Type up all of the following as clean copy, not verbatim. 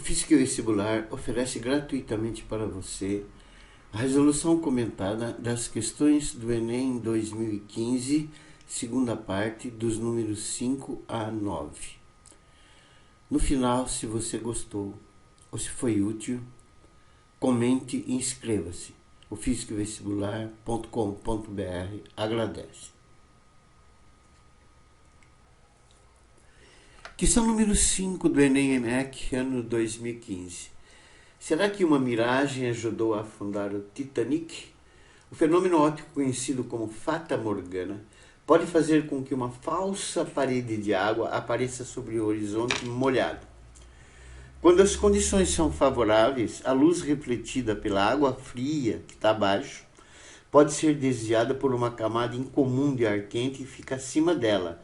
Física Vestibular oferece gratuitamente para você a resolução comentada das questões do Enem 2015, segunda parte, dos números 5 a 9. No final, se você gostou ou se foi útil, comente e inscreva-se. O fisicovestibular.com.br agradece. Questão número 5 do Enem-EMEC, ano 2015. Será que uma miragem ajudou a afundar o Titanic? O fenômeno óptico conhecido como Fata Morgana pode fazer com que uma falsa parede de água apareça sobre o horizonte molhado. Quando as condições são favoráveis, a luz refletida pela água fria que está abaixo pode ser desviada por uma camada incomum de ar quente e fica acima dela.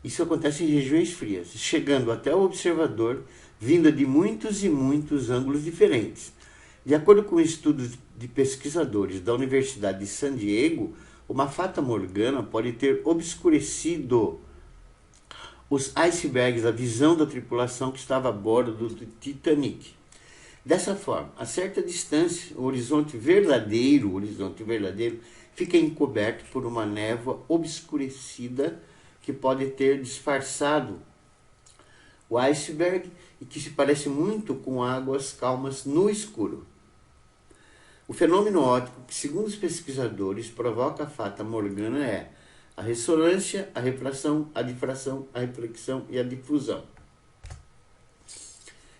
Isso acontece em regiões frias, chegando até o observador, vinda de muitos e muitos ângulos diferentes. De acordo com estudos de pesquisadores da Universidade de San Diego, uma fata morgana pode ter obscurecido os icebergs, a visão da tripulação que estava a bordo do Titanic. Dessa forma, a certa distância, o horizonte verdadeiro fica encoberto por uma névoa obscurecida que pode ter disfarçado o iceberg e que se parece muito com águas calmas no escuro. O fenômeno óptico que, segundo os pesquisadores, provoca a fata morgana é a ressonância, a refração, a difração, a reflexão e a difusão.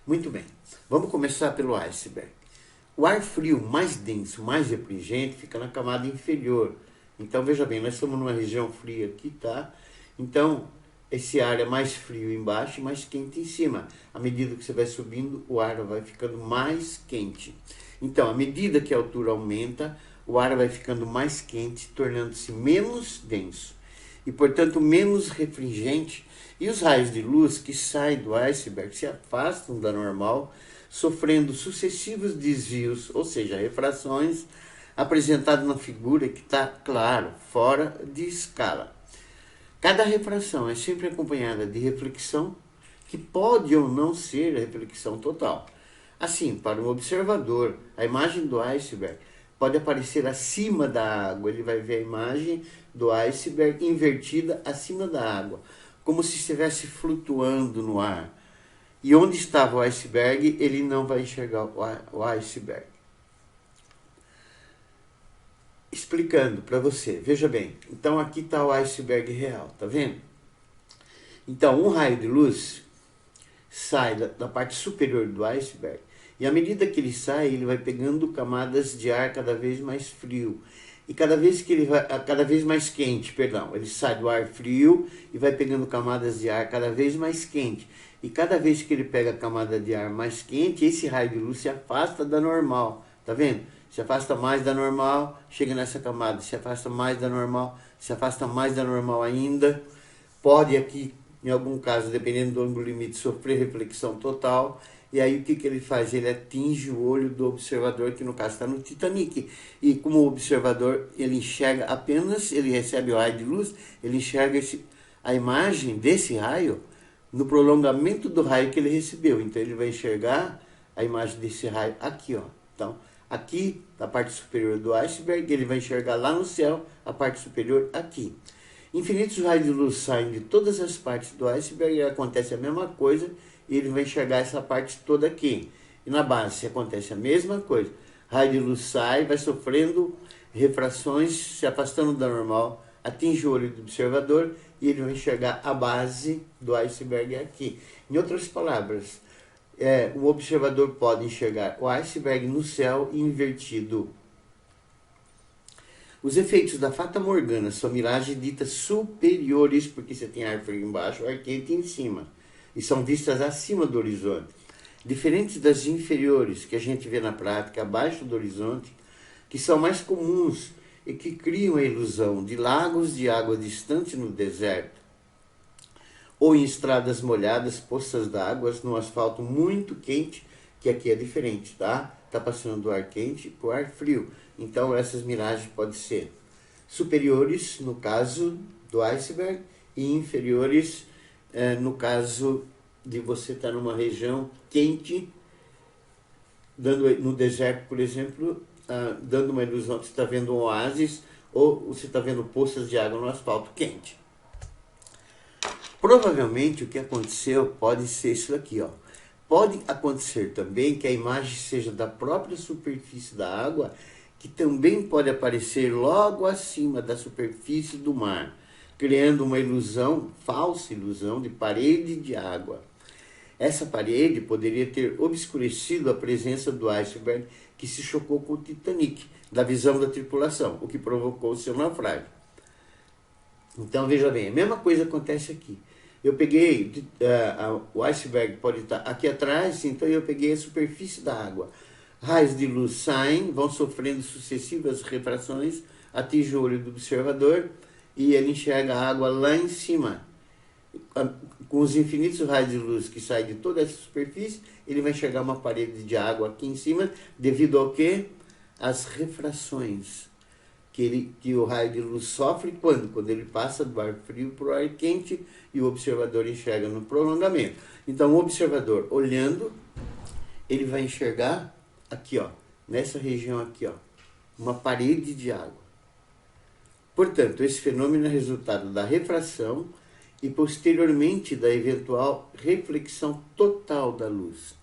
Muito bem, vamos começar pelo iceberg. O ar frio mais denso, mais refringente, fica na camada inferior. Então, veja bem, nós estamos numa região fria aqui, tá? Então, esse ar é mais frio embaixo e mais quente em cima. À medida que você vai subindo, o ar vai ficando mais quente. Então, à medida que a altura aumenta, o ar vai ficando mais quente, tornando-se menos denso e, portanto, menos refringente. E os raios de luz que saem do iceberg se afastam da normal, sofrendo sucessivos desvios, ou seja, refrações, apresentado na figura que está, claro, fora de escala. Cada refração é sempre acompanhada de reflexão, que pode ou não ser a reflexão total. Assim, para o observador, a imagem do iceberg pode aparecer acima da água. Ele vai ver a imagem do iceberg invertida acima da água, como se estivesse flutuando no ar. E onde estava o iceberg, ele não vai enxergar o iceberg. Explicando para você, veja bem, então aqui está o iceberg real, tá vendo? Então, um raio de luz sai da parte superior do iceberg e à medida que ele sai, ele vai pegando camadas de ar cada vez mais frio e cada vez mais quente, perdão. Ele sai do ar frio e vai pegando camadas de ar cada vez mais quente. E cada vez que ele pega a camada de ar mais quente, esse raio de luz se afasta da normal, tá vendo? Se afasta mais da normal, chega nessa camada, se afasta mais da normal, se afasta mais da normal ainda. Pode aqui, em algum caso, dependendo do ângulo limite, sofrer reflexão total. E aí o que ele faz? Ele atinge o olho do observador, que no caso está no Titanic. E como o observador, ele enxerga apenas, ele recebe o raio de luz, ele enxerga a imagem desse raio no prolongamento do raio que ele recebeu. Então ele vai enxergar a imagem desse raio aqui, ó. Então, aqui, na parte superior do iceberg, ele vai enxergar lá no céu, a parte superior aqui. Infinitos raios de luz saem de todas as partes do iceberg e acontece a mesma coisa, e ele vai enxergar essa parte toda aqui. E na base acontece a mesma coisa. Raio de luz sai, vai sofrendo refrações, se afastando da normal, atinge o olho do observador e ele vai enxergar a base do iceberg aqui. Em outras palavras, o observador pode enxergar o iceberg no céu invertido. Os efeitos da Fata Morgana são miragens ditas superiores, porque você tem ar frio embaixo, ar quente em cima, e são vistas acima do horizonte. Diferentes das inferiores, que a gente vê na prática, abaixo do horizonte, que são mais comuns e que criam a ilusão de lagos de água distante no deserto, ou em estradas molhadas, poças d'água, no asfalto muito quente, que aqui é diferente, tá? Está passando do ar quente para o ar frio. Então essas miragens podem ser superiores, no caso do iceberg, e inferiores, no caso de você estar numa região quente, dando no deserto, por exemplo, dando uma ilusão que você está vendo um oásis ou você está vendo poças de água no asfalto quente. Provavelmente o que aconteceu pode ser isso aqui, ó. Pode acontecer também que a imagem seja da própria superfície da água, que também pode aparecer logo acima da superfície do mar, criando uma ilusão, falsa ilusão, de parede de água. Essa parede poderia ter obscurecido a presença do iceberg que se chocou com o Titanic, da visão da tripulação, o que provocou o seu naufrágio. Então veja bem, a mesma coisa acontece aqui. Eu peguei, o iceberg pode estar aqui atrás, então eu peguei a superfície da água. Raios de luz saem, vão sofrendo sucessivas refrações, atingem o olho do observador e ele enxerga a água lá em cima. Com os infinitos raios de luz que saem de toda essa superfície, ele vai enxergar uma parede de água aqui em cima, devido ao quê? As refrações que o raio de luz sofre quando ele passa do ar frio para o ar quente e o observador enxerga no prolongamento. Então o observador olhando, ele vai enxergar aqui, ó, nessa região aqui, ó, uma parede de água. Portanto, esse fenômeno é resultado da refração e posteriormente da eventual reflexão total da luz.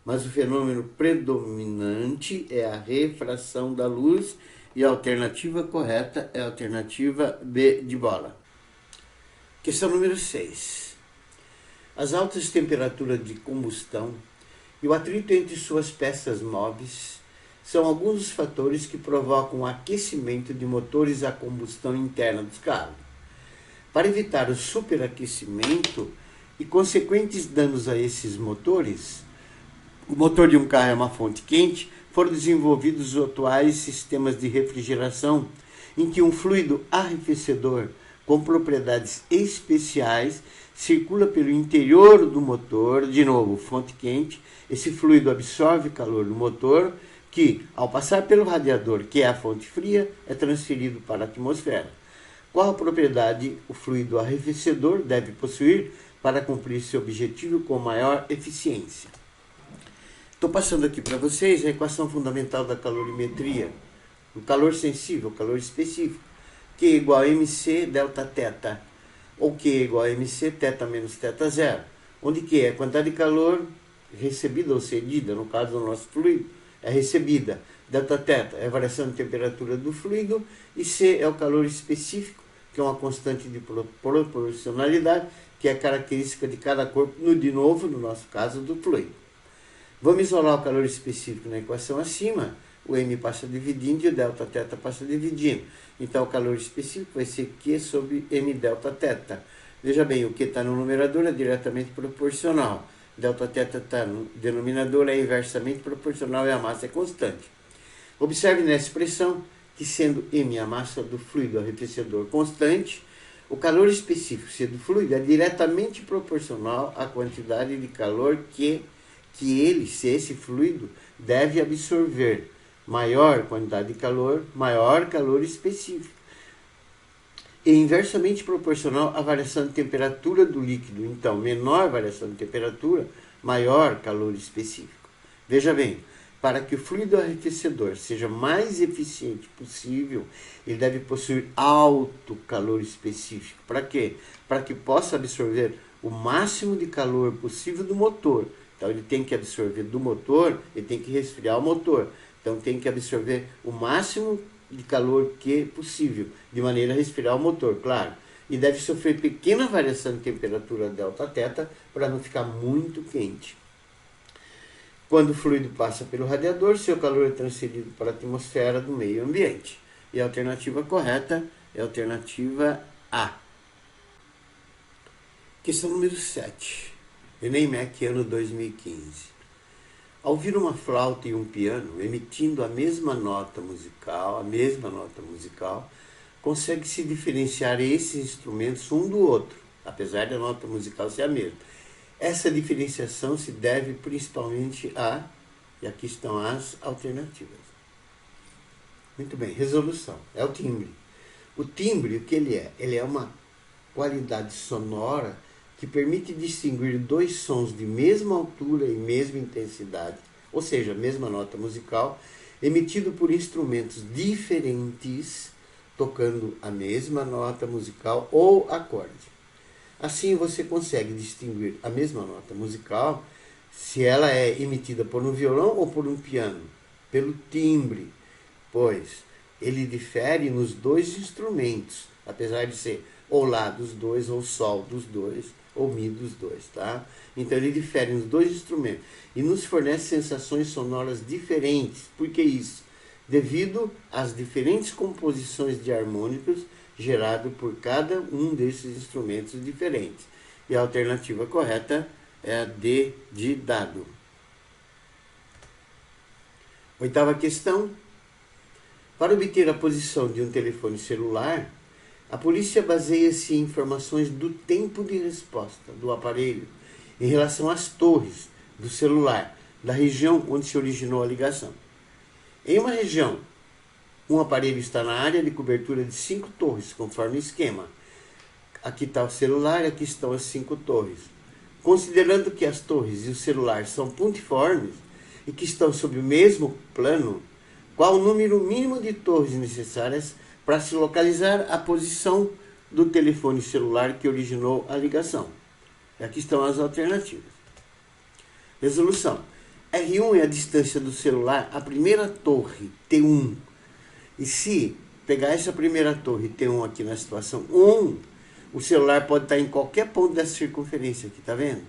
Mas o fenômeno predominante é a refração da luz e a alternativa correta é a alternativa B de bola. Questão número 6. As altas temperaturas de combustão e o atrito entre suas peças móveis são alguns dos fatores que provocam o aquecimento de motores a combustão interna dos carros. Para evitar o superaquecimento e consequentes danos a esses motores, o motor de um carro é uma fonte quente, foram desenvolvidos os atuais sistemas de refrigeração, em que um fluido arrefecedor com propriedades especiais circula pelo interior do motor, de novo, fonte quente. Esse fluido absorve calor do motor, que, ao passar pelo radiador, que é a fonte fria, é transferido para a atmosfera. Qual a propriedade o fluido arrefecedor deve possuir para cumprir seu objetivo com maior eficiência? Estou passando aqui para vocês a equação fundamental da calorimetria, o calor sensível, o calor específico, Q igual a mc delta θ, ou Q igual a mc θ menos θ0, onde Q é a quantidade de calor recebida ou cedida, no caso do nosso fluido, é recebida. Delta θ é a variação de temperatura do fluido e C é o calor específico, que é uma constante de proporcionalidade, que é característica de cada corpo, de novo, no nosso caso, do fluido. Vamos isolar o calor específico na equação acima, o M passa dividindo e o delta θ passa dividindo. Então, o calor específico vai ser Q sobre M delta θ. Veja bem, o Q está no numerador é diretamente proporcional. Delta θ está no denominador, é inversamente proporcional e a massa é constante. Observe nessa expressão que, sendo M a massa do fluido arrefecedor constante, o calor específico, se do fluido, é diretamente proporcional à quantidade de calor que ele, se esse fluido, deve absorver. Maior quantidade de calor, maior calor específico. E inversamente proporcional à variação de temperatura do líquido. Então, menor variação de temperatura, maior calor específico. Veja bem, para que o fluido arrefecedor seja mais eficiente possível, ele deve possuir alto calor específico. Para quê? Para que possa absorver o máximo de calor possível do motor. Então, ele tem que absorver do motor, ele tem que resfriar o motor. Então, tem que absorver o máximo de calor que possível, de maneira a resfriar o motor, claro. E deve sofrer pequena variação de temperatura delta θ para não ficar muito quente. Quando o fluido passa pelo radiador, seu calor é transferido para a atmosfera do meio ambiente. E a alternativa correta é a alternativa A. Questão número 7. Enem MEC, ano 2015. Ao ouvir uma flauta e um piano emitindo a mesma nota musical, consegue-se diferenciar esses instrumentos um do outro, apesar da nota musical ser a mesma. Essa diferenciação se deve principalmente a, e aqui estão as alternativas. Muito bem, resolução, é o timbre. O timbre, o que ele é? Ele é uma qualidade sonora que permite distinguir dois sons de mesma altura e mesma intensidade, ou seja, mesma nota musical, emitido por instrumentos diferentes, tocando a mesma nota musical ou acorde. Assim você consegue distinguir a mesma nota musical se ela é emitida por um violão ou por um piano, pelo timbre, pois ele difere nos dois instrumentos, apesar de ser ou lá dos dois, ou sol dos dois, ou mi dos dois, tá? Então ele difere nos dois instrumentos e nos fornece sensações sonoras diferentes. Por que isso? Devido às diferentes composições de harmônicos geradas por cada um desses instrumentos diferentes. E a alternativa correta é a D de dado. Oitava questão. Para obter a posição de um telefone celular, a polícia baseia-se em informações do tempo de resposta do aparelho em relação às torres do celular, da região onde se originou a ligação. Em uma região, um aparelho está na área de cobertura de 5 torres, conforme o esquema. Aqui está o celular, aqui estão as 5 torres. Considerando que as torres e o celular são pontiformes e que estão sob o mesmo plano, qual o número mínimo de torres necessárias para se localizar a posição do telefone celular que originou a ligação? Aqui estão as alternativas. Resolução. R1 é a distância do celular à primeira torre, T1. E se pegar essa primeira torre, T1 aqui na situação 1, o celular pode estar em qualquer ponto dessa circunferência aqui, tá vendo?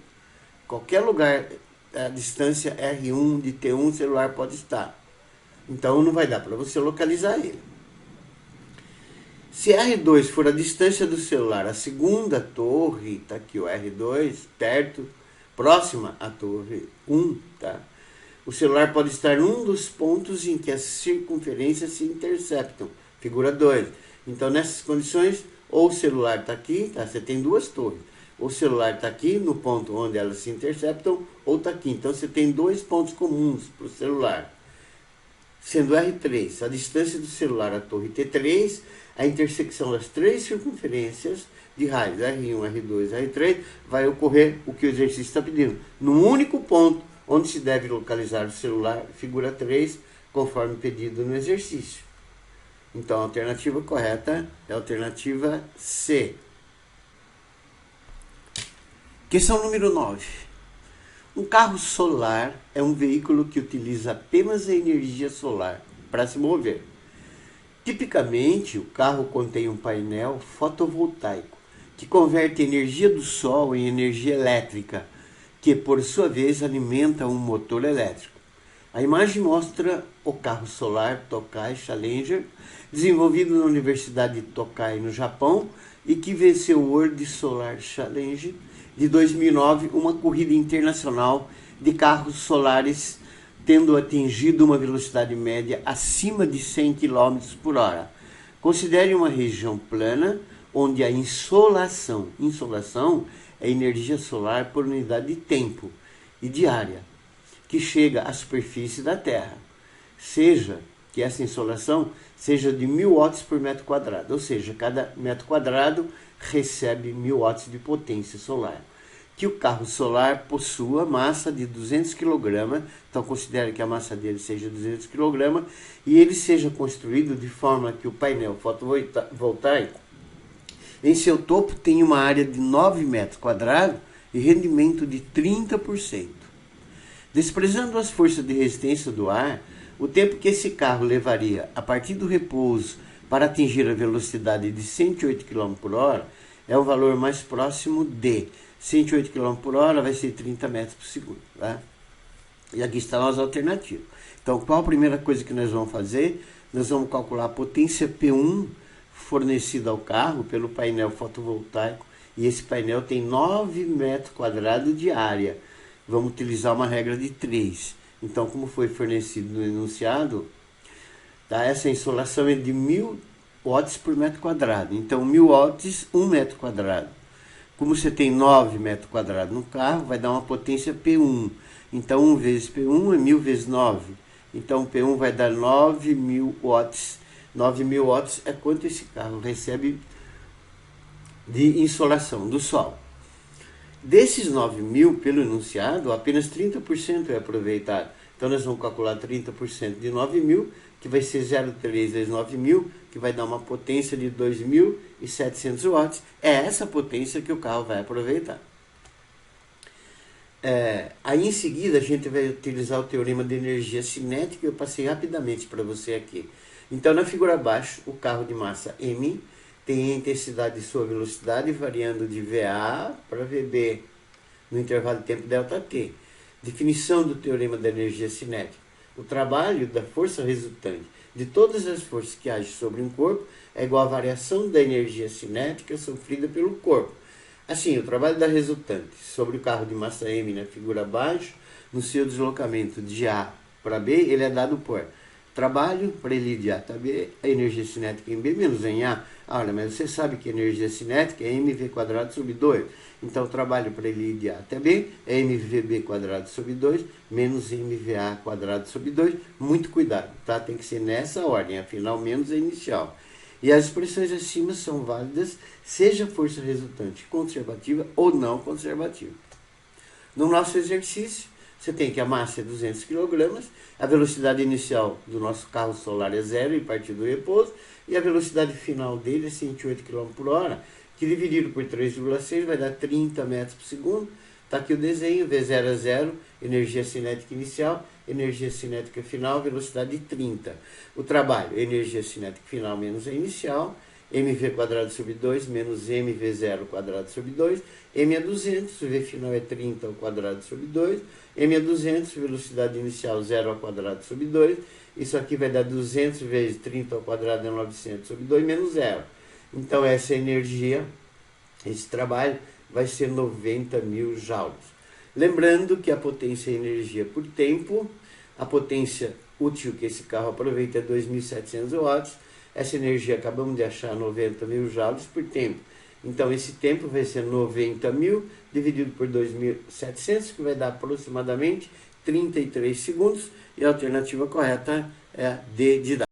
Qualquer lugar, a distância R1 de T1, o celular pode estar. Então não vai dar para você localizar ele. Se R2 for a distância do celular à segunda torre, está aqui o R2, perto, próxima à torre 1, tá? O celular pode estar num dos pontos em que as circunferências se interceptam, figura 2. Então nessas condições, ou o celular está aqui, tá? Você tem duas torres. Ou o celular está aqui, no ponto onde elas se interceptam, ou está aqui. Então você tem dois pontos comuns para o celular. Sendo R3 a distância do celular à torre T3, a intersecção das três circunferências de raios R1, R2, R3, vai ocorrer o que o exercício está pedindo. No único ponto onde se deve localizar o celular, figura 3, conforme pedido no exercício. Então a alternativa correta é a alternativa C. Questão número 9. Um carro solar é um veículo que utiliza apenas a energia solar para se mover. Tipicamente, o carro contém um painel fotovoltaico que converte a energia do sol em energia elétrica, que por sua vez alimenta um motor elétrico. A imagem mostra o carro solar Tokai Challenger, desenvolvido na Universidade de Tokai, no Japão, e que venceu o World Solar Challenge de 2009, uma corrida internacional de carros solares, tendo atingido uma velocidade média acima de 100 km por hora. Considere uma região plana onde a insolação é energia solar por unidade de tempo e de área, que chega à superfície da Terra. Seja que essa insolação seja de 1000 watts por metro quadrado, ou seja, cada metro quadrado recebe 1000 watts de potência solar. Que o carro solar possua massa de 200 kg, então considere que a massa dele seja 200 kg, e ele seja construído de forma que o painel fotovoltaico em seu topo tenha uma área de 9 metros quadrados e rendimento de 30%. Desprezando as forças de resistência do ar, o tempo que esse carro levaria a partir do repouso para atingir a velocidade de 108 km por hora é o valor mais próximo de 108 km por hora, vai ser 30 metros por segundo. Tá? E aqui estão as alternativas. Então, qual a primeira coisa que nós vamos fazer? Nós vamos calcular a potência P1 fornecida ao carro pelo painel fotovoltaico, e esse painel tem 9 metros quadrados de área. Vamos utilizar uma regra de 3. Então, como foi fornecido no enunciado, tá? Essa insolação é de 1000 watts por metro quadrado. Então, 1000 watts, 1 metro quadrado. Como você tem 9 metros quadrados no carro, vai dar uma potência P1. Então, 1 vezes P1 é 1000 vezes 9. Então, P1 vai dar 9000 watts. 9000 watts é quanto esse carro recebe de insolação do sol. Desses 9.000, pelo enunciado, apenas 30% é aproveitado. Então nós vamos calcular 30% de 9.000, que vai ser 0,3 vezes 9.000, que vai dar uma potência de 2.700 watts. É essa potência que o carro vai aproveitar. Aí em seguida a gente vai utilizar o teorema de energia cinética, eu passei rapidamente para você aqui. Então na figura abaixo, o carro de massa M tem a intensidade de sua velocidade variando de VA para VB no intervalo de tempo ΔT. Definição do teorema da energia cinética. O trabalho da força resultante de todas as forças que agem sobre um corpo é igual à variação da energia cinética sofrida pelo corpo. Assim, o trabalho da resultante sobre o carro de massa M na figura abaixo, no seu deslocamento de A para B, ele é dado por trabalho para ele ir de A até B, a energia cinética em B menos em A. Olha, mas você sabe que a energia cinética é mv² sobre 2. Então, o trabalho para ele ir de A até B é mvb² sobre 2 menos mva² sobre 2. Muito cuidado, tá? Tem que ser nessa ordem, a final menos a inicial. E as expressões acima são válidas, seja a força resultante conservativa ou não conservativa. No nosso exercício, você tem que a massa é 200 kg, a velocidade inicial do nosso carro solar é 0 em partir do repouso, e a velocidade final dele é 108 km por hora, que dividido por 3,6 vai dar 30 metros por segundo. Está aqui o desenho, V0 é 0, energia cinética inicial, energia cinética final, velocidade de 30. O trabalho, energia cinética final menos a inicial, mv² sobre 2 menos mv0² sobre 2, m é 200, v final é 30 ao quadrado sobre 2, m é 200, velocidade inicial 0 ao quadrado sobre 2, isso aqui vai dar 200 vezes 30 ao quadrado é 900 sobre 2 menos 0. Então essa energia, esse trabalho, vai ser 90.000 joules. Lembrando que a potência é energia por tempo, a potência útil que esse carro aproveita é 2.700 watts, essa energia acabamos de achar 90.000 joules por tempo. Então esse tempo vai ser 90.000 dividido por 2.700, que vai dar aproximadamente 33 segundos, e a alternativa correta é a D de dado.